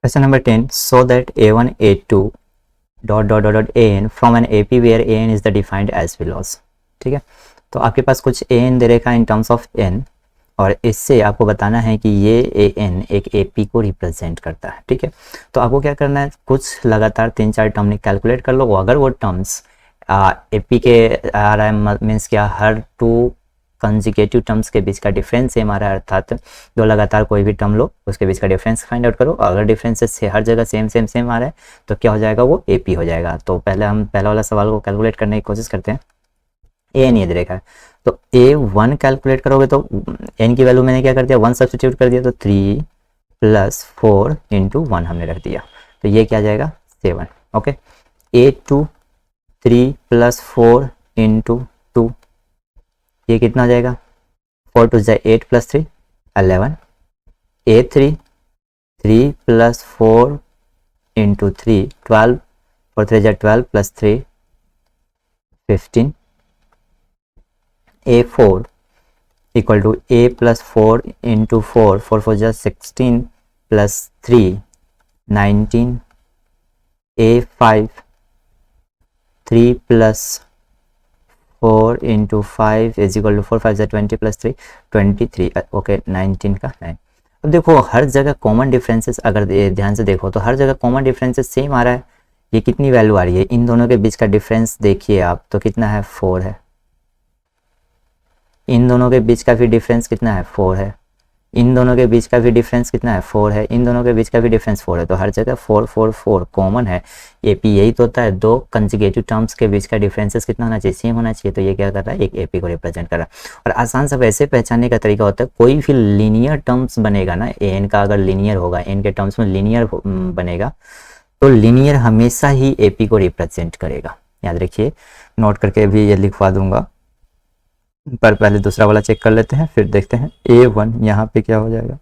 Question number 10, so that a1 a2 dot dot dot an from an AP where an is the defined as below. ठीक है, तो आपके पास कुछ an दे रखा है इन टर्म्स ऑफ n, और इससे आपको बताना है कि ये an एक AP को रिप्रेजेंट करता है। ठीक है, तो आपको क्या करना है, कुछ लगातार 3-4 टर्म कैलकुलेट कर लो। अगर वो टर्म्स AP के आ रहा है, मीन्स क्या, हर 2 कंजिकेटिव टर्म्स के बीच का डिफरेंस सेम आ रहा है, अर्थात दो लगातार कोई भी टर्म लो उसके बीच का डिफरेंस फाइंड आउट करो। अगर डिफरेंसेस से हर जगह सेम सेम सेम आ रहा है तो क्या हो जाएगा, वो AP हो जाएगा। तो पहले हम पहला वाला सवाल को कैलकुलेट करने की कोशिश करते हैं। an ये दे रखा है, तो a1 कैलकुलेट करोगे तो n की वैल्यू मैंने क्या कर दिया, 1 सब्सटीट्यूट कर दिया, तो 3 + 4 × 1 हमने रख दिया, तो ये क्या जाएगा 7। ओके, a2 3 + 4 × 2, ये कितना हो जाएगा, 4 × 2 = 8 + 3 11। a3 3 + 4 × 3 12, 4 3 = 12 + 3 15। a4 = a + 4 × 4, 4 4 = 16 + 3 19। a5 3 + 4 × 5 = 4 5 = 20 + 3 23। Okay, 19 का 9। अब देखो हर जगह कॉमन डिफरेंसेस अगर ध्यान से देखो तो हर जगह कॉमन डिफरेंसेस सेम आ रहा है। ये कितनी वैल्यू आ रही है, इन दोनों के बीच का डिफरेंस देखिए आप, तो कितना है 4 है। इन दोनों के बीच का भी डिफरेंस कितना है 4 है। इन दोनों के बीच का भी डिफरेंस कितना है 4 है। इन दोनों के बीच का भी डिफरेंस 4 है। तो हर जगह 4 4 4 कॉमन है। AP यही तो होता है, दो कंजुगेटिव टर्म्स के बीच का डिफरेंसेस कितना होना चाहिए, सेम होना चाहिए। तो ये क्या कर रहा है, एक AP को रिप्रेजेंट कर रहा है। और आसान सा वैसे पहचानने का तरीका होता है, कोई भी लीनियर टर्म्स बनेगा ना, an का अगर लीनियर होगा, n के टर्म्स में लीनियर बनेगा, तो लीनियर हमेशा ही AP को रिप्रेजेंट करेगा। याद रखिए, नोट करके भी ये लिखवा दूंगा, पर पहले दूसरा वाला चेक कर लेते हैं फिर देखते हैं। a1 यहाँ पे क्या हो जाएगा,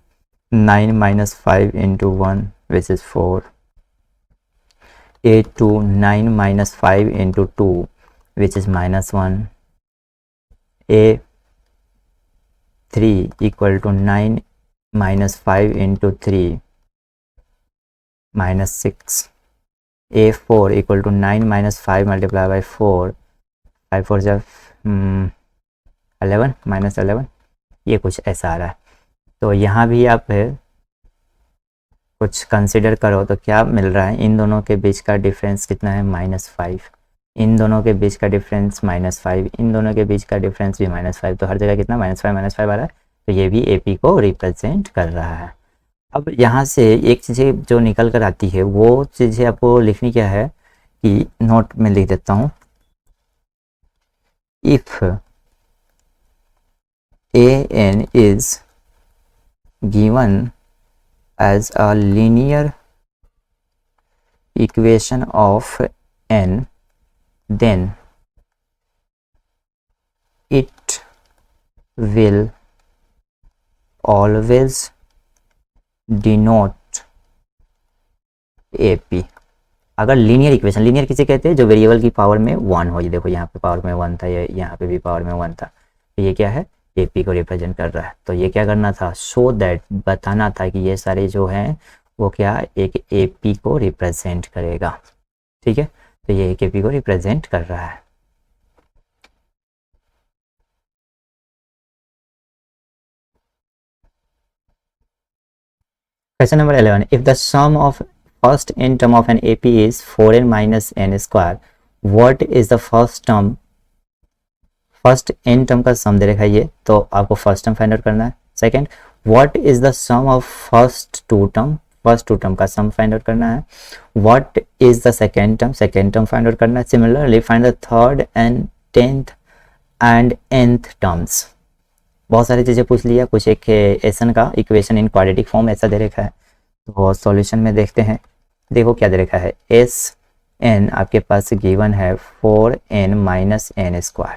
9 - 5 × 1 which is 4। a2 9 - 5 × 2 which is -1। a3 = 9 - 5 × 3 -6। a4 = 9 - 5 × 4, 5 4 = 11 -11। ये कुछ ऐसा आ रहा है। तो यहाँ भी आप कुछ कंसिडर करो तो क्या मिल रहा है, इन दोनों के बीच का डिफरेंस कितना है -5, इन दोनों के बीच का डिफरेंस -5, इन दोनों के बीच का डिफरेंस भी -5। तो हर जगह कितना -5 आ रहा है। तो ये भी AP को रिप्रेजेंट कर रहा है। अब यहाँ से एक चीज़ें जो निकल कर आती है वो चीज़ें आपको लिखनी क्या है कि नोट में लिख देता हूँ, if an is given as a linear equation of n, then it will always denote AP। अगर लीनियर इक्वेशन, लीनियर किसे कहते हैं, जो वेरिएबल की पावर में 1 हो। ये देखो यहाँ पे पावर में 1 था, ये यहाँ पे भी पावर में 1 था, तो ये क्या है, AP को रिप्रेजेंट कर रहा है। तो ये क्या करना था, सो दैट बताना था कि ये सारे जो हैं वो क्या एक AP को रिप्रेजेंट करेगा। ठीक है, तो ये एक AP को रिप्रेजेंट कर रहा है। Question number 11, if the sum of first n term of an AP is 4n - n², what is the first term, first n term का सम दे रखा है ये, तो आपको फर्स्ट टर्म फाइंड आउट करना है। Second, what is the sum of first 2 term, first 2 term का sum find out करना है। What is the second term find out करना है। Similarly find the third and 10th and nth terms. बहुत सारी चीज़ें पूछ लिया, कुछ एक एसन का इक्वेशन इन क्वाड्रेटिक फॉर्म ऐसा दे रखा है। तो सॉल्यूशन में देखते हैं, देखो क्या दे रखा है, Sn आपके पास गिवन है 4n - n²।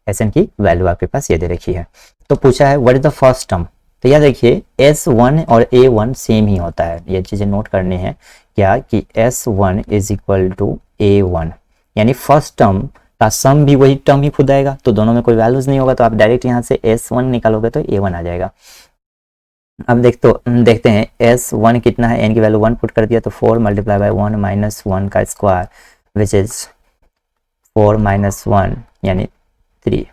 Sn की वैल्यू आपके पास ये दे रखी है। तो पूछा है what is the first term, तो याद रखिए S1 और A1 सेम ही होता है। ये चीज़ें नोट करनी है क्या कि S1 = A1, यानी फर्स्ट टर्म का सम भी वही टर्म ही खुद आएगा, तो दोनों में कोई वैल्यूज नहीं होगा, तो आप डायरेक्ट यहाँ से S1 निकालोगे तो A1 आ जाएगा। अब देखते हैं S1 कितना है, n की वैल्यू 1 पुट कर दिया तो 4 मल्टीप्लाई बाई 1 माइनस 1 का स्क्वायर विच इज 4 माइनस 1 यानी 3।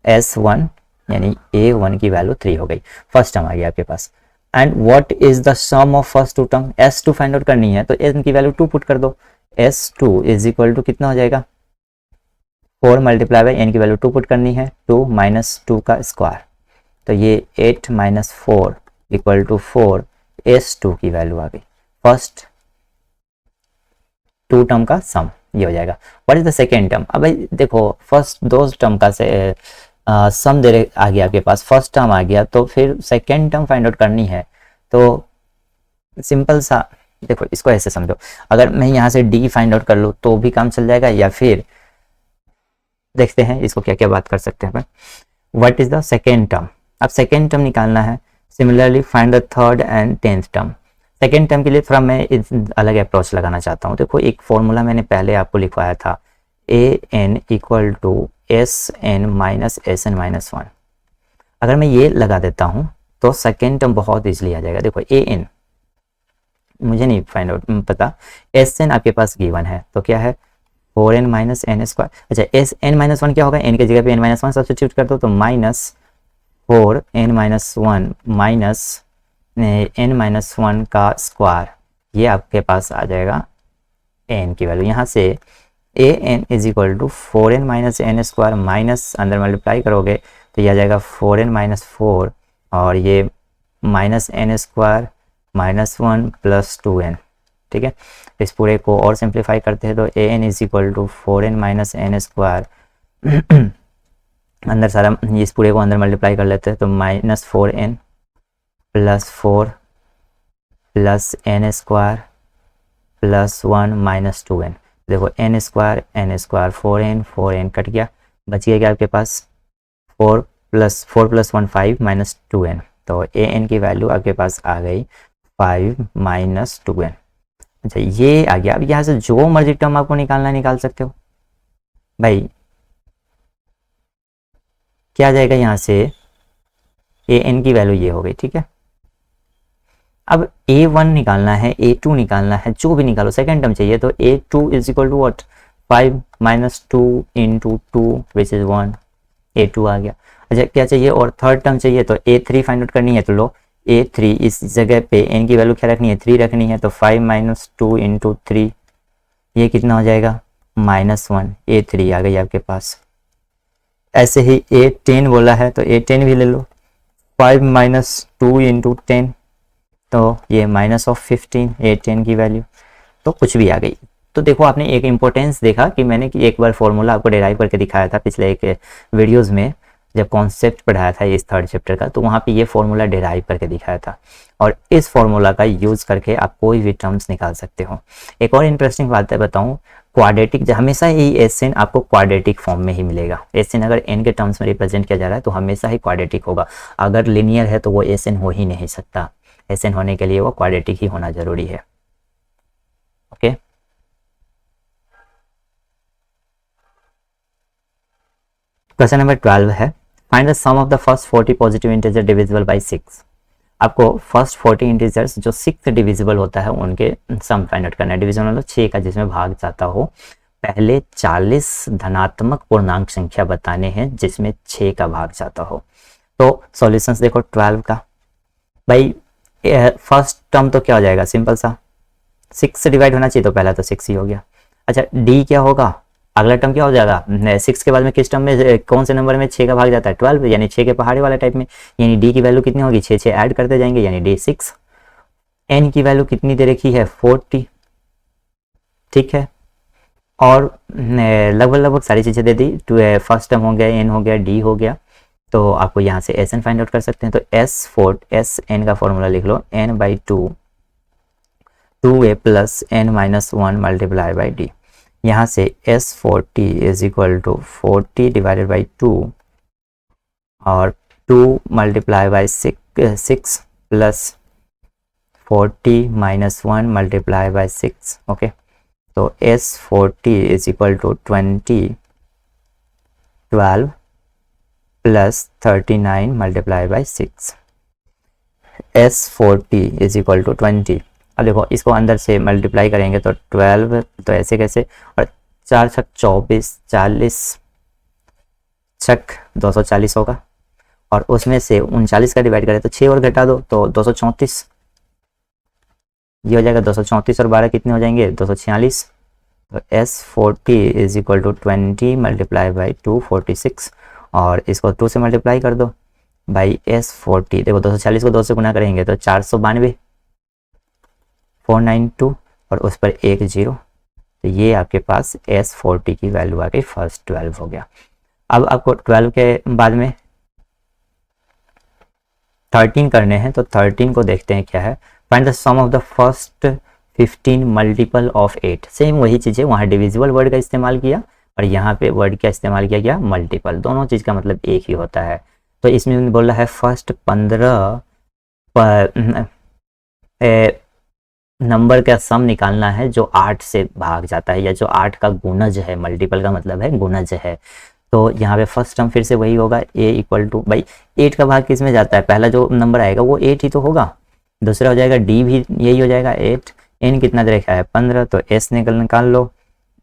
S1 यानी A1 की वैल्यू 3 हो गई, फर्स्ट टर्म आ गया आपके पास। And what is the sum of first two term, S2 find out करनी है तो n की वैल्यू 2 पुट कर दो। S2 इज इक्वल टू कितना हो जाएगा, 4 मल्टीप्लाई बाई n की वैल्यू 2 पुट करनी है, 2 माइनस 2 का स्क्वायर, तो ये 8 माइनस 4 इक्वल टू 4, S2 की वैल्यू आ गई, फर्स्ट टू टर्म का सम ये हो जाएगा। What is the second term, अब भाई देखो फर्स्ट दो टर्म का से सम दे आ गया आपके पास, फर्स्ट टर्म आ गया तो फिर सेकेंड टर्म फाइंड आउट करनी है। तो सिंपल सा देखो इसको ऐसे समझो, अगर मैं यहाँ से डी फाइंड आउट कर लूँ तो भी काम चल जाएगा, या फिर देखते हैं इसको क्या क्या बात कर सकते हैं। What is the second term, अब सेकेंड टर्म निकालना है। Similarly find the third and 10th term. Second term के लिए थोड़ा मैं अलग अप्रोच लगाना चाहता हूँ। देखो एक फॉर्मूला मैंने पहले आपको लिखवाया था, an equal to Sn minus Sn minus 1। अगर मैं ये लगा देता हूँ तो सेकेंड टर्म बहुत ईजिली आ जाएगा। देखो an मुझे नहीं फाइंड आउट पता, Sn आपके पास गिवन है तो क्या है 4n माइनस एन स्क्वायर। अच्छा Sn माइनस 1 क्या होगा, n की जगह पे n माइनस 1 सब्सिट्यूट कर दो तो minus 4n minus 1 minus n minus 1 का स्क्वायर, ये आपके पास आ जाएगा n की वैल्यू। यहाँ से an is equal to 4n minus n square minus अंदर मल्टीप्लाई करोगे तो ये आ जाएगा 4n माइनस 4 और ये minus n square minus 1 plus 2n। ठीक है, इस पूरे को और सिंप्लीफाई करते हैं तो an is equal to 4n minus n square अंदर सारा इस पूरे को अंदर मल्टीप्लाई कर लेते हैं तो minus 4n plus 4 plus n square plus 1 minus 2n। देखो n स्क्वायर 4n कट गया, बच गया क्या आपके पास 4 प्लस 1 5 माइनस 2n, तो an की वैल्यू आपके पास आ गई 5 माइनस 2n। अच्छा ये आ गया। अब यहाँ से जो मर्जी टर्म आपको निकालना निकाल सकते हो भाई। क्या आ जाएगा यहाँ से an की वैल्यू ये हो गई। ठीक है, अब a1 निकालना है, a2 निकालना है, जो भी निकालो सेकेंड टर्म चाहिए तो a2 is equal to what 5 minus 2 into 2 which is 1, a2 आ गया। अच्छा क्या चाहिए और थर्ड टर्म चाहिए तो a3 फाइंड आउट करनी है तो लो a3 इस जगह पे n की वैल्यू क्या रखनी है 3 रखनी है तो 5 माइनस 2 इंटू 3 ये कितना हो जाएगा माइनस 1, a3 आ गई आपके पास। ऐसे ही a10 बोला है तो a10 भी ले लो 5 माइनस 2 इंटू 10 तो ये माइनस ऑफ 15 a10 की वैल्यू, तो कुछ भी आ गई। तो देखो आपने एक इंपॉर्टेंस देखा कि मैंने कि एक बार फॉर्मूला आपको डिराइव करके दिखाया था पिछले एक वीडियोस में जब कॉन्सेप्ट पढ़ाया था इस थर्ड चैप्टर का, तो वहाँ पे ये फॉर्मूला डिराइव करके दिखाया था और इस फॉर्मूला का यूज़ करके आप कोई भी टर्म्स निकाल सकते हो। एक और इंटरेस्टिंग बात है बताऊँ, क्वाड्रेटिक हमेशा ही एसएन आपको क्वाड्रेटिक फॉर्म में ही मिलेगा। एसएन अगर एन के टर्म्स में रिप्रेजेंट किया जा रहा है तो हमेशा ही क्वाड्रेटिक होगा, अगर लिनियर है तो वो एसएन हो ही नहीं सकता, एसएन होने के लिए वो क्वाड्रेटिक ही होना जरूरी है। ओके क्वेश्चन नंबर 12 है, find the sum of the first 40 positive integer divisible by 6। आपको फर्स्ट 40 इंटीजर्स जो 6 डिविजिबल होता है उनके सम फाइंड आउट करना है। डिवीजन मतलब 6 का जिसमें भाग जाता हो। पहले 40 धनात्मक पूर्णांक संख्या बताने हैं जिसमें 6 का भाग जाता हो। तो सॉल्यूशंस देखो 12 का, भाई फर्स्ट टर्म तो क्या हो जाएगा सिंपल सा 6 से डिवाइड होना चाहिए तो पहला तो 6 ही हो गया। अच्छा डी क्या होगा, अगला टर्म क्या हो जाएगा 6 के बाद में किस टर्म में कौन से नंबर में 6 का भाग जाता है 12, यानी 6 के पहाड़ी वाला टाइप में, यानी डी की वैल्यू कितनी होगी 6 ऐड करते जाएंगे यानी डी 6। एन की वैल्यू कितनी दे रखी है 40। ठीक है, और लगभग लगभग सारी चीज़ें दे दी, फर्स्ट टर्म हो गया एन हो गया डी हो गया, तो आपको यहाँ से एस एन फाइंड आउट कर सकते हैं। तो एस एन का फॉर्मूला लिख लो n/2 2a plus n minus 1 multiply by d. यहाँ से S40 is equal to 40 divided by 2 और 2 multiply by 6 plus 40 minus 1 multiply by 6। Okay, तो S40 is equal to 12 plus 39 multiply by 6। S40 is equal to 20। अब देखो इसको अंदर से multiply करेंगे तो 12, तो ऐसे कैसे, और 4 छक 24, 40 छक 240 होगा, और उसमें से 39 का डिवाइड करें तो 6 और घटा दो तो 234, ये हो जाएगा 234 और 12 कितने हो जाएंगे 246। तो S40 is equal to 20 multiply by 246, और इसको 2 से मल्टीप्लाई कर दो बाई S40। देखो 240 को 2 से गुना करेंगे तो 492, 492, और उस पर एक जीरो, तो ये आपके पास S40 की वैल्यू आ गई, फर्स्ट 12 हो गया। अब आपको 12 के बाद में 13 करने हैं, तो 13 को देखते हैं क्या है। Find the sum of the first 15 multiple of 8। Same वही चीज़ है, वहाँ डिविजिबल वर्ड का इस्तेमाल किया और यहाँ पे वर्ड का इस्तेमाल किया गया मल्टीपल, दोनों चीज़ का मतलब एक ही होता है। तो इसमें बोल रहा है फर्स्ट 15 नंबर का सम निकालना है जो 8 से भाग जाता है, या जो 8 का गुणज है। मल्टीपल का मतलब है गुणज है। तो यहाँ पे फर्स्ट टर्म फिर से वही होगा, a इक्वल टू, भाई 8 का भाग किस में जाता है, पहला जो नंबर आएगा वो 8 ही तो होगा। दूसरा हो जाएगा d भी यही हो जाएगा 8। n कितना दे रखा है 15, तो s निकाल लो,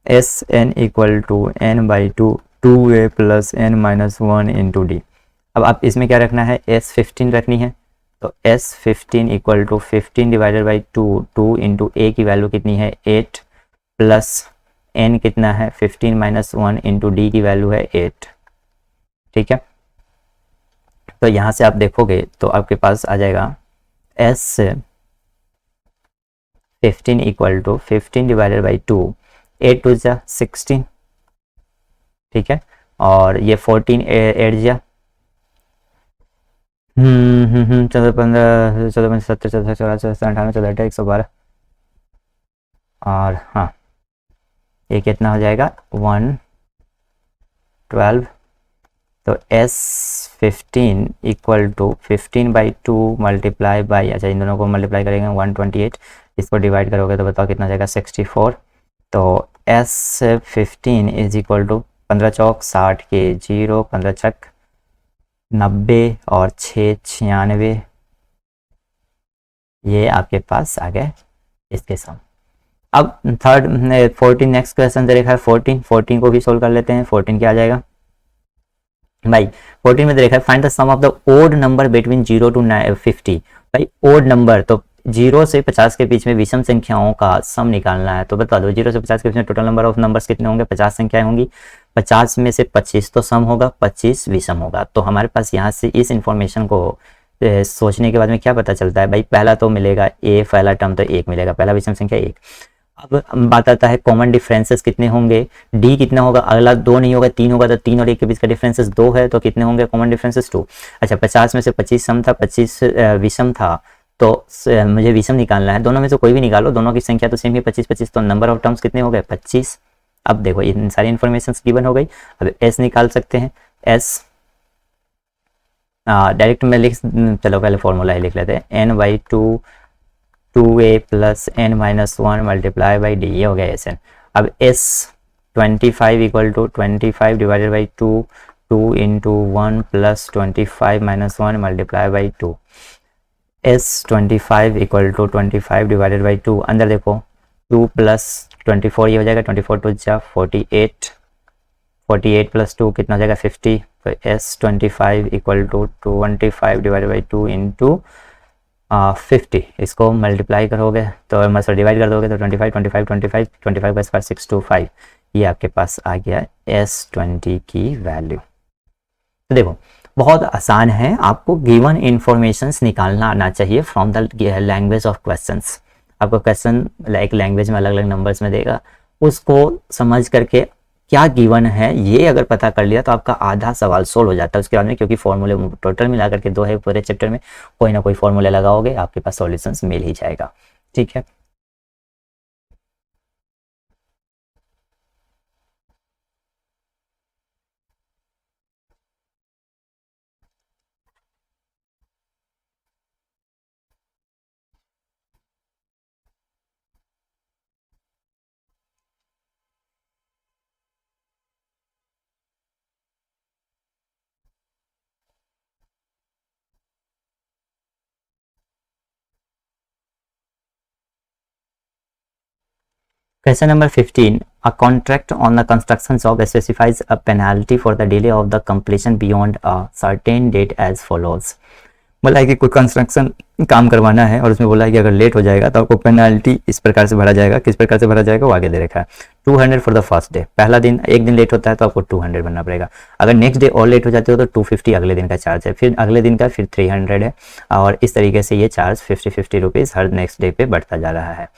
S n equal to n by 2, 2a plus n minus 1 into d. अब आप इसमें क्या रखना है, S15 रखनी है। तो S15 equal to 15 divided by 2, 2 into a की वैल्यू कितनी है 8, प्लस n कितना है 15 माइनस 1 इंटू डी की वैल्यू है 8। ठीक है, तो यहाँ से आप देखोगे तो आपके पास आ जाएगा S15 equal to 15 divided by 2, 8 two जा 16। ठीक है, और ये 14 8 जा 14 15 14 17 14 14 98 14 112, और हाँ ये कितना हो जाएगा 112। तो S15 equal to 15 by 2 multiply by, अच्छा इन दोनों को मल्टीप्लाई करेंगे 128, इसको डिवाइड करोगे तो बताओ कितना हो जाएगा 64। तो S15 इज इक्वल टू 15 चौक 60 के जीरो, 15 छक 90 और 6 96, ये आपके पास आ गए इसके सम। अब थर्ड 14 नेक्स्ट क्वेश्चन दे रखा है 14, 14 को भी सोल्व कर लेते हैं। 14 क्या आ जाएगा भाई, 14 में दे रखा है find the sum of the odd number between 0 to 50। भाई ओड नंबर, तो 0 से 50 के बीच में विषम संख्याओं का सम निकालना है। तो बता दो 0 से 50 के बीच में टोटल नंबर ऑफ नंबर्स कितने होंगे, 50 संख्याएं होंगी। 50 में से 25 तो सम होगा, 25 विषम होगा। तो हमारे पास यहाँ से इस इंफॉर्मेशन को सोचने के बाद में क्या पता चलता है भाई, पहला तो मिलेगा ए, पहला टर्म तो एक मिलेगा, पहला विषम संख्या एक। अब बात आता है कॉमन डिफरेंसेस कितने होंगे, डी कितना होगा, अगला 2 नहीं होगा 3 होगा, तो 3 और 1 के बीच का डिफरेंसेस 2 है, तो कितने होंगे कॉमन डिफरेंसेस 2। अच्छा 50 में से 25 सम था, 25 विषम था, तो मुझे विषम निकालना है। दोनों में से कोई भी निकालो, दोनों की संख्या तो सेम ही 25 25, तो नंबर ऑफ टर्म्स कितने हो गए 25। अब देखो इन सारी इन्फॉर्मेशन गिवन हो गई। अब एस निकाल सकते हैं, एस डायरेक्ट में लिख, चलो पहले फॉर्मूला ही लिख लेते हैं, n by 2a plus n minus 1 multiply by d, ये हो गया एस एन। अब s 25 equal to 25 divided by 2, 2 into 1 plus 25 minus 1 multiply by 2। S 25 equal to 25 divided by 2, अंदर देखो 2 प्लस 24, ये हो जाएगा 24 टू जा 48, 48 प्लस 2 कितना हो जाएगा 50। तो s 25 equal to 25 divided by 2 into 50, इसको मल्टीप्लाई करोगे तो मतलब डिवाइड कर दोगे तो 25 25 25 25 का स्क्वायर 625, ये आपके पास आ गया S20 की वैल्यू। तो देखो बहुत आसान है, आपको गिवन इंफॉर्मेशंस निकालना आना चाहिए from the language of questions. आपको क्वेश्चन लाइक लैंग्वेज में अलग अलग नंबर्स में देगा, उसको समझ करके क्या गिवन है ये अगर पता कर लिया तो आपका आधा सवाल सोल्व हो जाता है उसके बाद में, क्योंकि फॉर्मूले टोटल मिला करके 2 है पूरे चैप्टर में, कोई ना कोई फॉर्मूले लगाओगे आपके पास सॉल्यूशंस मिल ही जाएगा। ठीक है, Question number 15. A contract on the construction job specifies a penalty for the delay of the completion beyond a certain date as follows. बोला है कि कोई कंस्ट्रक्शन काम करवाना है और उसमें बोला है कि अगर लेट हो जाएगा तो आपको पेनाल्टी इस प्रकार से भरा जाएगा, किस प्रकार से भरा जाएगा वो आगे दे रखा है। 200 फॉर द फर्स्ट डे, पहला दिन एक दिन लेट होता है तो आपको 200 भरना पड़ेगा। अगर नेक्स्ट डे और लेट हो जाते हो तो 250 अगले दिन का चार्ज है, फिर अगले दिन का फिर 300 है, और इस तरीके से ये चार्ज 50 रुपीज़ हर नेक्स्ट डे पे बढ़ता जा रहा है।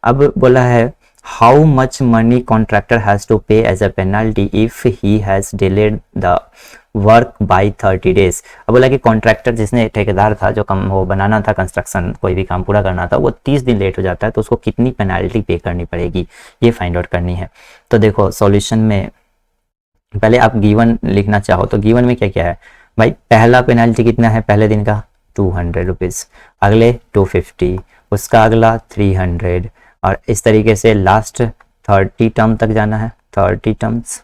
अब बोला है how much money contractor has to pay as a penalty if he has delayed the work by 30 days। अब बोला कि कॉन्ट्रैक्टर जिसने ठेकेदार था जो कम वो बनाना था कंस्ट्रक्शन, कोई भी काम पूरा करना था, वो 30 दिन लेट हो जाता है तो उसको कितनी पेनाल्टी पे करनी पड़ेगी ये फाइंड आउट करनी है। तो देखो सॉल्यूशन में पहले आप गिवन लिखना चाहो तो गिवन में क्या क्या है भाई, पहला पेनाल्टी कितना है पहले दिन का 200 रुपीज़, अगले 250, उसका अगला 300, और इस तरीके से लास्ट 30 टर्म तक जाना है, 30 टर्म्स।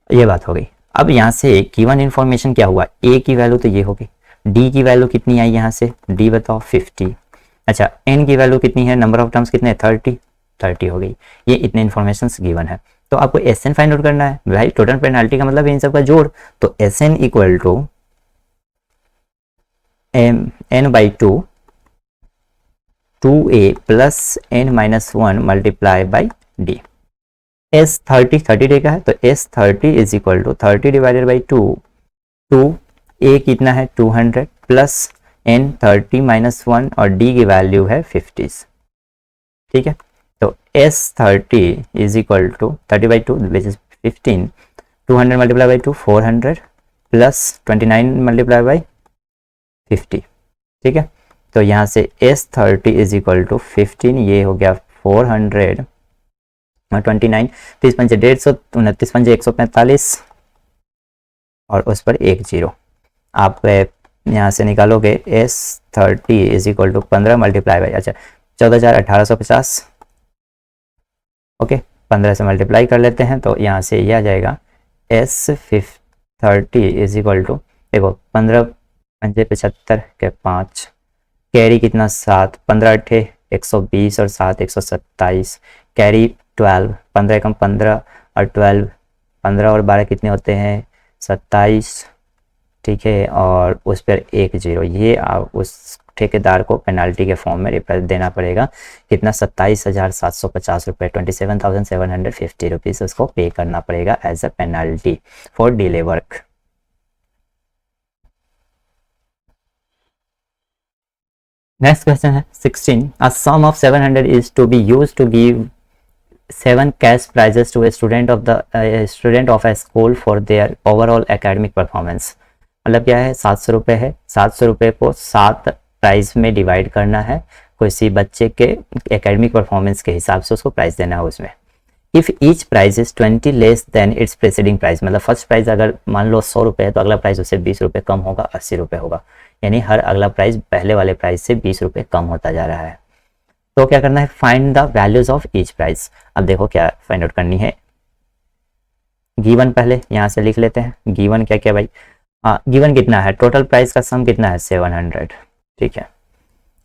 ये बात हो गई। अब यहाँ से गिवन इन्फॉर्मेशन क्या हुआ, ए की वैल्यू तो ये होगी, डी की वैल्यू कितनी आई यहाँ से, डी बताओ 50, अच्छा एन की वैल्यू कितनी है, नंबर ऑफ टर्म्स कितने 30 हो गई। ये इतने इन्फॉर्मेशन गिवन है तो आपको एस एन फाइंड आउट करना है भाई। टोटल पेनाल्टी का मतलब इन सब का जोड़, तो s n equal to n by 2a plus n minus 1 multiply by d. S 30 डे का है तो s 30 is equal to 30 divided by 2 a कितना है 200 प्लस n 30 माइनस 1 और d की वैल्यू है 50। ठीक है, तो s 30 is equal to 30 by 2 which is 15, 200 multiply by 2 400 plus 29 multiply by 50। ठीक है, तो यहाँ से एस 30 इज इक्वल टू 15, ये हो गया 400 और 29, 30 पंचे 150, 29 पंचे 145 और उस पर एक जीरो। आप यहाँ से निकालोगे s 30 is equal to 15 multiply by, अच्छा 14,1850, ओके 15 से मल्टीप्लाई कर लेते हैं तो यहाँ से ये आ जाएगा एस 30 इज इक्वल टू, देखो 15 पंचे 75 के 5, कैरी कितना 7, 15 अट्ठे 120 और 7 127, कैरी 12, 15 कम 15 और 12, 15 और 12 कितने होते हैं 27। ठीक है, और उस पर एक जीरो, ये उस ठेकेदार को पेनाल्टी के फॉर्म में रिप्रेजेंट देना पड़ेगा कितना 27,750 रुपये, 27,750 रुपीज़ उसको पे करना पड़ेगा as a penalty for delay work. Next question है 16. A sum of 700 is to be used to give 7 cash prizes to a student of a school for their overall academic performance. मतलब क्या है, 700 रुपये है, 700 रुपये को 7 प्राइज में divide करना है, किसी बच्चे के एकेडमिक परफॉर्मेंस के हिसाब से उसको प्राइज देना है उसमें। If each prize is 20 less than its preceding prize, मतलब फर्स्ट प्राइज अगर मान लो 100 रुपये है तो अगला प्राइज उससे 20 रुपये कम होगा, 80 रुपये होगा, यानी हर अगला प्राइस पहले वाले प्राइस से 20 रुपये कम होता जा रहा है। तो क्या करना है, find the values of each price. अब देखो क्या फाइंड आउट करनी है, गिवन पहले यहाँ से लिख लेते हैं, गिवन क्या क्या भाई, गिवन कितना है, टोटल प्राइस का सम कितना है 700। ठीक है,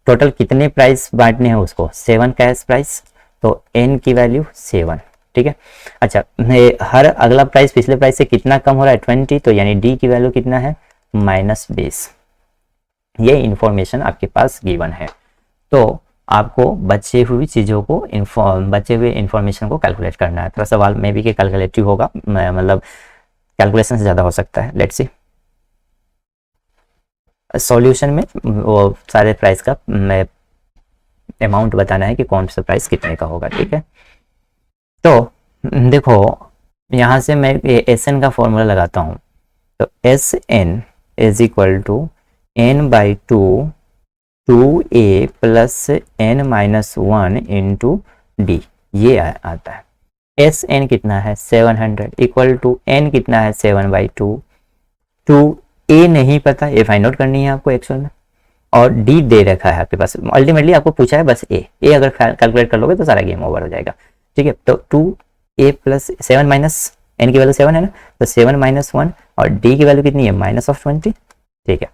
टोटल कितने प्राइस बांटने हैं उसको, 7 कैश प्राइस, तो n की वैल्यू 7। ठीक है, अच्छा हर अगला प्राइस पिछले प्राइस से कितना कम हो रहा है 20, तो यानी d की वैल्यू कितना है -20। ये इंफॉर्मेशन आपके पास गिवन है, तो आपको बचे हुई चीज़ों को बचे हुए इंफॉर्मेशन को कैलकुलेट करना है। थोड़ा सवाल में भी कि कैलकुलेटिव होगा, मतलब कैलकुलेशन से ज़्यादा हो सकता है। लेट्स सी, सॉल्यूशन में वो सारे प्राइस का अमाउंट बताना है कि कौन सा प्राइस कितने का होगा। ठीक है, तो देखो यहाँ से मैं एस एन का फॉर्मूला लगाता हूँ, तो s n is equal to n by 2a plus n minus 1 into d, ये आता है। एस एन कितना है 700 इक्वल टू n कितना है 7 बाई 2 a नहीं पता, ये फाइंड आउट करनी है आपको एक्चुअल में, और d दे रखा है आपके पास, अल्टीमेटली आपको पूछा है बस a अगर कैलकुलेट कर लोगे तो सारा गेम ओवर हो जाएगा। ठीक है, तो 2a प्लस 7 माइनस n की वैल्यू 7 है ना, तो 7 माइनस 1 और d की वैल्यू कितनी है -20। ठीक है,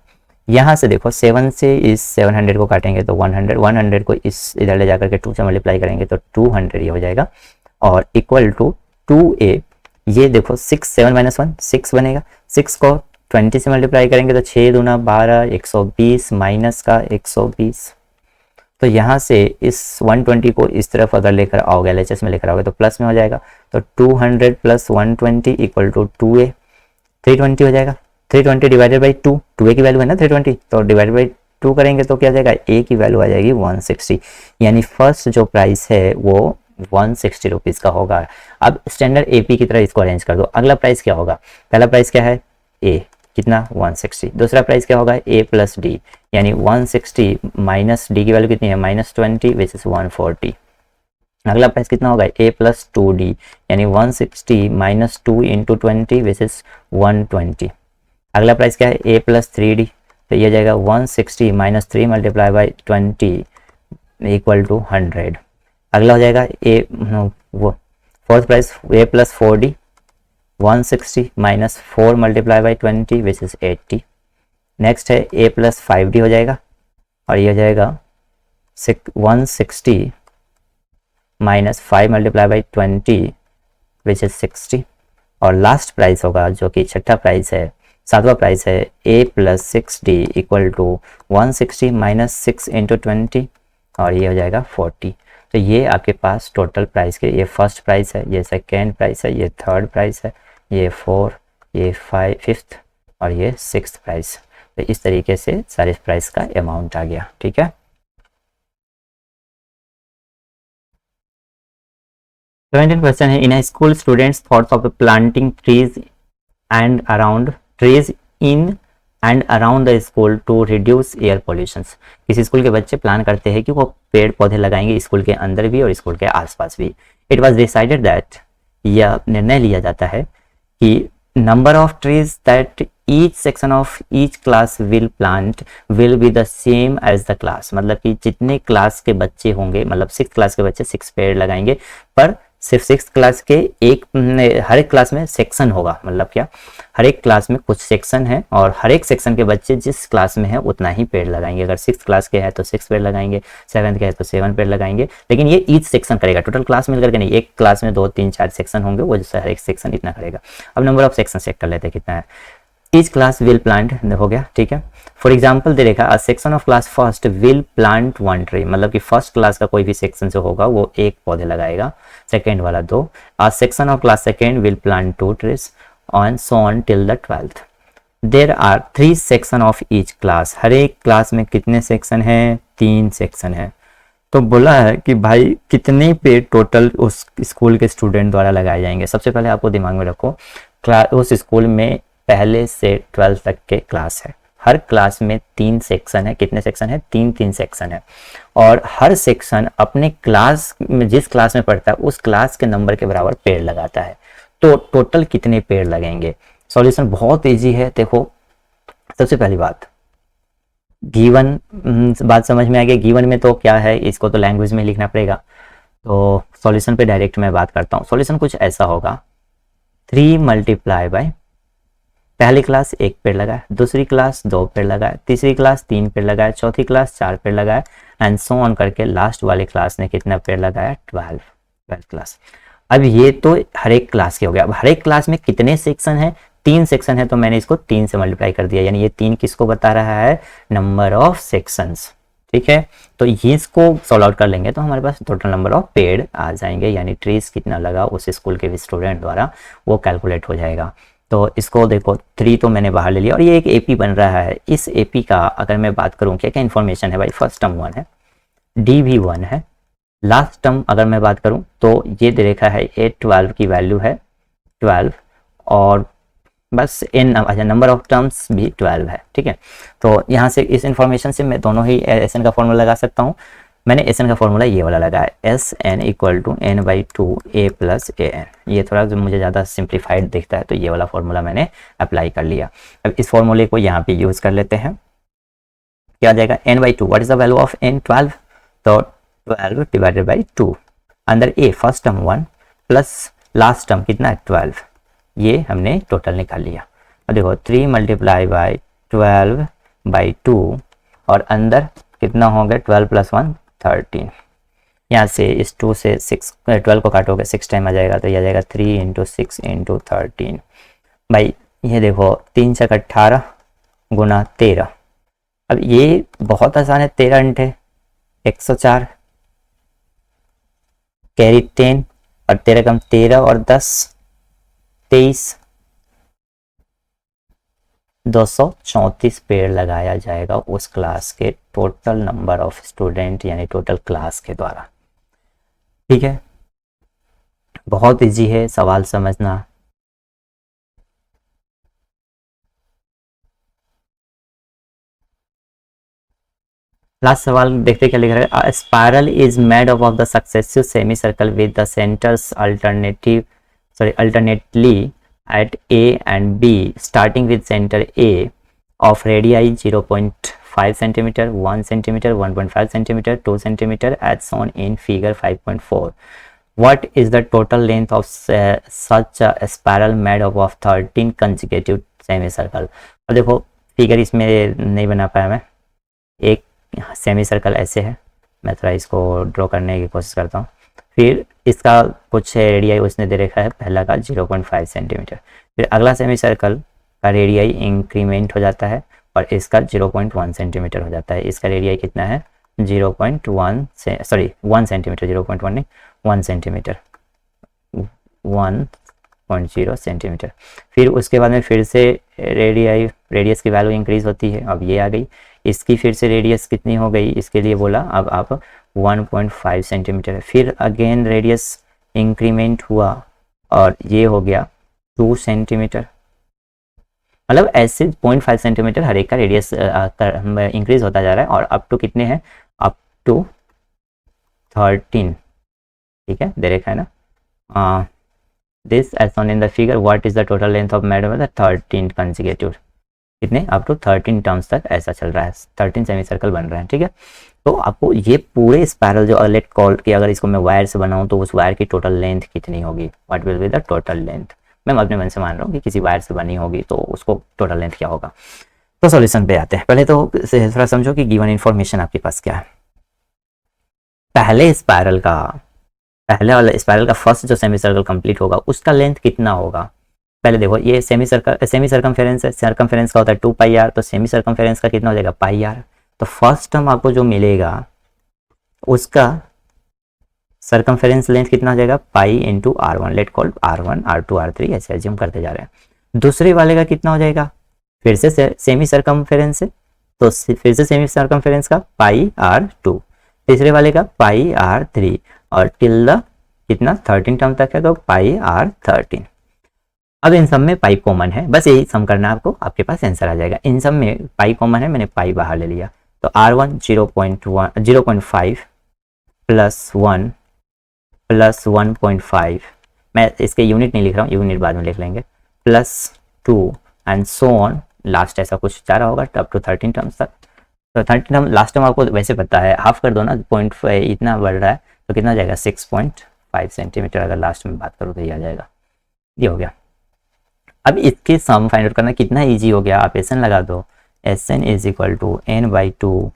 यहाँ से देखो 7 से इस 700 को काटेंगे तो 100, 100 को इस इधर ले जाकर के 2 से मल्टीप्लाई करेंगे तो 200 ये हो जाएगा, और इक्वल टू 2a, ये देखो 6, 7 माइनस 1 6 बनेगा, 6 को 20 से मल्टीप्लाई करेंगे तो 6 दूना 12, 120 माइनस का 120। तो यहाँ से इस 120 को इस तरफ अगर लेकर आओगे, LHS में लेकर आओगे तो प्लस में हो जाएगा, तो 200 प्लस 120 इक्वल टू 2a, 320 हो जाएगा। 320 डिवाइडेड बाई 2, 2a की वैल्यू है ना 320, तो डिवाइडेड बाई 2 करेंगे तो क्या आ जाएगा, a की वैल्यू आ जाएगी 160, यानी फर्स्ट जो प्राइस है वो 160 रुपीज़ का होगा। अब स्टैंडर्ड AP की तरह इसको अरेंज कर दो। अगला प्राइस क्या होगा, पहला प्राइस क्या है a, कितना 160, दूसरा प्राइस क्या होगा a प्लस डी, यानी 160 माइनस डी की वैल्यू कितनी है -20 विच इज 140। अगला प्राइस कितना होगा a प्लस 2d, यानी 160 माइनस 2 इंटू 20 विच इज 120। अगला प्राइस क्या है a प्लस 3d, तो ये जाएगा 160 minus 3 multiply by 20 equal to 100। अगला हो जाएगा a, वो fourth price a plus 4d, 160 minus 4 multiply by 20 which is 80। Next है a प्लस 5d हो जाएगा, और ये हो जाएगा 160 minus 5 multiply by 20 which is 60। और लास्ट प्राइस होगा जो कि छठा प्राइस है, सातवां प्राइस है a plus 6d equal to 160 minus 6 into 20, और ये हो जाएगा 40। तो ये आपके पास टोटल प्राइस के, ये फर्स्ट प्राइस है, ये सेकेंड प्राइस है, ये थर्ड प्राइस है, ये 4, ये 5, फिफ्थ, और ये सिक्स्थ प्राइस। तो इस तरीके से सारे प्राइस का अमाउंट आ गया। ठीक है, 17 क्वेश्चन है, in a school students thoughts of planting trees and around trees in and around the school to reduce air pollution. किसी स्कूल के बच्चे प्लान करते हैं कि वो पेड़ पौधे लगाएंगे स्कूल के अंदर भी और स्कूल के आसपास भी। इट वाज डिसाइडेड दैट, यह निर्णय लिया जाता है कि number of trees that each section of each class will plant will be the same as the class. मतलब कि जितने क्लास के बच्चे होंगे, मतलब 6 क्लास के बच्चे 6 पेड़ लगाएंगे, पर सिर्फ 6 क्लास के हर एक क्लास में सेक्शन होगा। मतलब क्या, हर एक क्लास में कुछ सेक्शन है और हर एक सेक्शन के बच्चे जिस क्लास में है उतना ही पेड़ लगाएंगे। अगर 6 क्लास के है तो 6 पेड़ लगाएंगे, 7th के है तो 7 पेड़ लगाएंगे, लेकिन ये ईच सेक्शन करेगा, टोटल क्लास मिलकर के नहीं। एक क्लास में 2, 3, 4 सेक्शन होंगे, वो जैसे हर एक सेक्शन इतना करेगा। अब नंबर ऑफ सेक्शन चेक कर लेते हैं कितना है। ईच क्लास विल प्लांट हो गया, ठीक है। फॉर एग्जाम्पल दे रखा, अ section of class first will plant 1 tree, मतलब कि फर्स्ट क्लास का कोई भी सेक्शन जो होगा वो 1 पौधे लगाएगा, सेकेंड वाला 2। A section of class second will plant 2 trees on so on till the 12th। There are 3 section of each class, हर एक क्लास में कितने सेक्शन हैं, 3 सेक्शन है। तो बोला है कि भाई कितने पेड़ टोटल उस स्कूल के स्टूडेंट द्वारा लगाए जाएंगे। सबसे पहले आपको दिमाग में रखो, उस स्कूल में पहले से 12th तक के क्लास है, हर क्लास में 3 सेक्शन है। कितने सेक्शन है, 3 सेक्शन है, और हर सेक्शन अपने क्लास में, जिस क्लास में पढ़ता है उस क्लास के नंबर के बराबर पेड़ लगाता है। तो टोटल कितने पेड़ लगेंगे। सॉल्यूशन बहुत इजी है। देखो, सबसे पहली बात, गिवन बात समझ में आ गई। गिवन में तो क्या है, इसको तो लैंग्वेज में लिखना पड़ेगा। तो सॉल्यूशन पे डायरेक्ट मैं बात करता हूँ। सॉल्यूशन कुछ ऐसा होगा, 3 मल्टीप्लाई बाय पहली क्लास 1 पेड़ लगाए, दूसरी क्लास 2 पेड़ लगाए, तीसरी क्लास 3 पेड़ लगाए, चौथी क्लास 4 पेड़ लगाए, एंड सो ऑन करके लास्ट वाली क्लास ने कितना पेड़ लगाया, 12 क्लास। अब ये तो हर एक क्लास के हो गया। अब हर एक क्लास में कितने सेक्शन है, 3 सेक्शन है, तो मैंने इसको 3 से मल्टीप्लाई कर दिया, यानी ये 3 किसको बता रहा है, नंबर ऑफ सेक्शंस। ठीक है, तो ये इसको सॉल्व आउट कर लेंगे तो हमारे पास टोटल नंबर ऑफ पेड़ आ जाएंगे, यानी ट्रीज कितना लगा उस स्कूल के स्टूडेंट द्वारा वो कैलकुलेट हो जाएगा। तो इसको देखो, 3 तो मैंने बाहर ले लिया, और ये एक AP बन रहा है। इस AP का अगर मैं बात करूं, क्या क्या इन्फॉर्मेशन है भाई, फर्स्ट टर्म 1 है, D भी 1 है, लास्ट टर्म अगर मैं बात करूं तो ये दे रखा है A12 की वैल्यू है 12, और बस नंबर ऑफ टर्म्स भी 12 है। ठीक है, तो यहाँ से इस इंफॉर्मेशन से मैं दोनों ही SN का फॉर्मूला लगा सकता हूँ। मैंने SN का फॉर्मूला ये वाला लगाया, SN equal to n/2 A plus AN। ये थोड़ा जो मुझे ज़्यादा सिंप्लीफाइड दिखता है, तो ये वाला फॉर्मूला मैंने अप्लाई कर लिया। अब इस फॉर्मूले को यहाँ पे यूज़ कर लेते हैं। क्या आ जाएगा, n/2, what is the value of n, 12, तो 12 डिवाइडेड बाई 2, अंदर A first term 1 plus last term कितना है 12, ये हमने टोटल निकाल लिया। अब देखो 3 मल्टीप्लाई बाई 12 बाई 2 और अंदर कितना हो गया 12 + 1 13। यहाँ से इस 2 से 6 12 को काटोगे 6 टाइम आ जाएगा तो यह आ जाएगा 3 × 6 × 13। भाई ये देखो 3 × 18 गुना 13। अब ये बहुत आसान है, 13 × 104 कैरी 10 और 13 कम 13 और 10 23 234 पेड़ लगाया जाएगा उस क्लास के टोटल नंबर ऑफ स्टूडेंट यानी टोटल क्लास के द्वारा। ठीक है, बहुत इजी है सवाल समझना। लास्ट सवाल देखते क्या लिख रहा है। Spiral is made up of the successive semi circle with the centres alternately at A and B starting with center A of radii 0.5 cm, 1 cm, 1.5 cm, 2 cm as shown in figure 5.4. What is the total length of such a spiral made up of 13 consecutive semicircle? अब देखो figure इसमें नहीं बना पाया मैं। एक semi circle ऐसे है, मैं थोड़ा इसको ड्रॉ करने की कोशिश करता हूँ। फिर इसका कुछ रेडियाई उसने दे रखा है, पहला का 0.5 सेंटीमीटर। फिर अगला सेमी सर्कल का रेडियाई इंक्रीमेंट हो जाता है और इसका 0.1 सेंटीमीटर हो जाता है। इसका रेडियाई कितना है 1 सेंटीमीटर, 0.1 नहीं 1 सेंटीमीटर, 1.0 सेंटीमीटर। फिर उसके बाद में फिर से रेडियस की वैल्यू इंक्रीज होती है। अब ये आ गई, इसकी फिर से रेडियस कितनी हो गई, इसके लिए बोला अब आप 1.5 सेंटीमीटर। फिर अगेन रेडियस इंक्रीमेंट हुआ और ये हो गया 2 सेंटीमीटर। मतलब ऐसे 0.5 सेंटीमीटर हर एक का रेडियस इंक्रीज होता जा रहा है और अप टू कितने हैं, अप टू 13। ठीक है, दे रखा है ना। This edge on in the figure what is the total length of madam 13 consecutive, कितने अप टू 13 टर्म्स तक ऐसा चल रहा है, 13 सेमी सर्कल बन रहे हैं। ठीक है, तो आपको ये पूरे स्पाइरल जो लेट कॉल कि अगर इसको मैं वायर से बनाऊं तो उस वायर की टोटल लेंथ कितनी होगी, what will be the total length. मैं अपने मन से मान रहा हूँ कि किसी वायर से बनी होगी तो उसको टोटल लेंथ क्या होगा। तो सॉल्यूशन पे आते हैं। पहले तो थोड़ा समझो कि गिवन इन्फॉर्मेशन आपके पास क्या है। पहले वाला स्पाइरल का फर्स्ट जो सेमी सर्कल कंप्लीट होगा उसका लेंथ कितना होगा। पहले देखो ये सेमी सर्कमफेरेंस है, सर्कमफेरेंस का होता है 2πr, तो सेमी सर्कमफेरेंस का कितना हो जाएगा πr। तो फर्स्ट टर्म आपको जो मिलेगा उसका सर्कमफेरेंस लेंथ कितना हो जाएगा pi into r1, late call r1 r2 r3 ऐसे एज्यूम करते जा रहे हैं। दूसरे वाले का कितना हो जाएगा, फिर से सेमी सर्कमफेरेंस है तो फिर से सेमी सर्कमफेरेंस का पाई r2, तीसरे वाले का पाई r3 और टिल द कितना 13 टर्म तक है तो पाई r13। अब इन सब में पाई कॉमन है, बस यही सम करना है आपको, आपके पास आंसर आ जाएगा। इन सब में पाई कॉमन है, मैंने पाई बाहर ले लिया तो r1 0.5 प्लस 1 प्लस 1.5, मैं इसके यूनिट नहीं लिख रहा हूँ, यूनिट बाद में लिख लेंगे, plus 2 and so on, last ऐसा कुछ जा रहा होगा अप टू 13 टर्म्स तक। तो 13 टर्म लास्ट टर्म आपको वैसे पता है, हाफ कर दो ना, 0.5 इतना बढ़ रहा है तो कितना जाएगा 6.5 सेंटीमीटर। अगर लास्ट में बात करूँ तो ये आ जाएगा, ये हो गया। अब इसके सम फाइंड आउट करना कितना इजी हो गया, आप एस एन लगा दो, s n is equal to n/2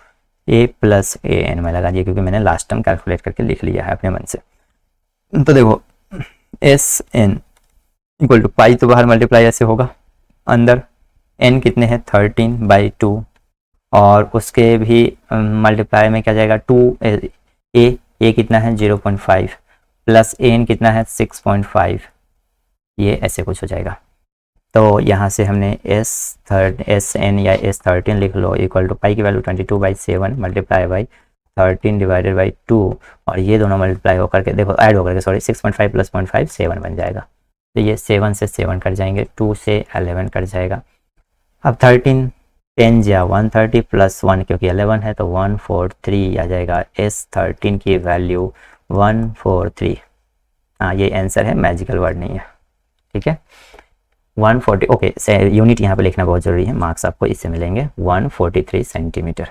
a plus a n में लगा दिया क्योंकि मैंने लास्ट टर्म कैलकुलेट करके लिख लिया है अपने मन से। तो देखो एस एन इक्वल टू पाई तो बाहर मल्टीप्लाई ऐसे होगा, अंदर n कितने हैं 13/2 और उसके भी मल्टीप्लाई में क्या जाएगा 2 ए कितना है 0.5 प्लस एन कितना है 6.5, ये ऐसे कुछ हो जाएगा। तो यहाँ से हमने एस एन या S13 लिख लो इक्वल टू पाई की value 22/7 multiply by 13 divided by 2 और ये दोनों मल्टीप्लाई होकर के देखो ऐड होकर के 6.5 प्लस 0.5 7 बन जाएगा। तो ये 7 से 7 कट जाएंगे, 2 से 11 कट जाएगा। अब 13 10 या 130 प्लस 1 क्योंकि 11 है तो 143 आ जाएगा। S13 की वैल्यू 143। हाँ ये आंसर है, मैजिकल वर्ड नहीं है। ठीक है 140, ओके यूनिट यहाँ पे लिखना बहुत ज़रूरी है, मार्क्स आपको इससे मिलेंगे 143 सेंटीमीटर।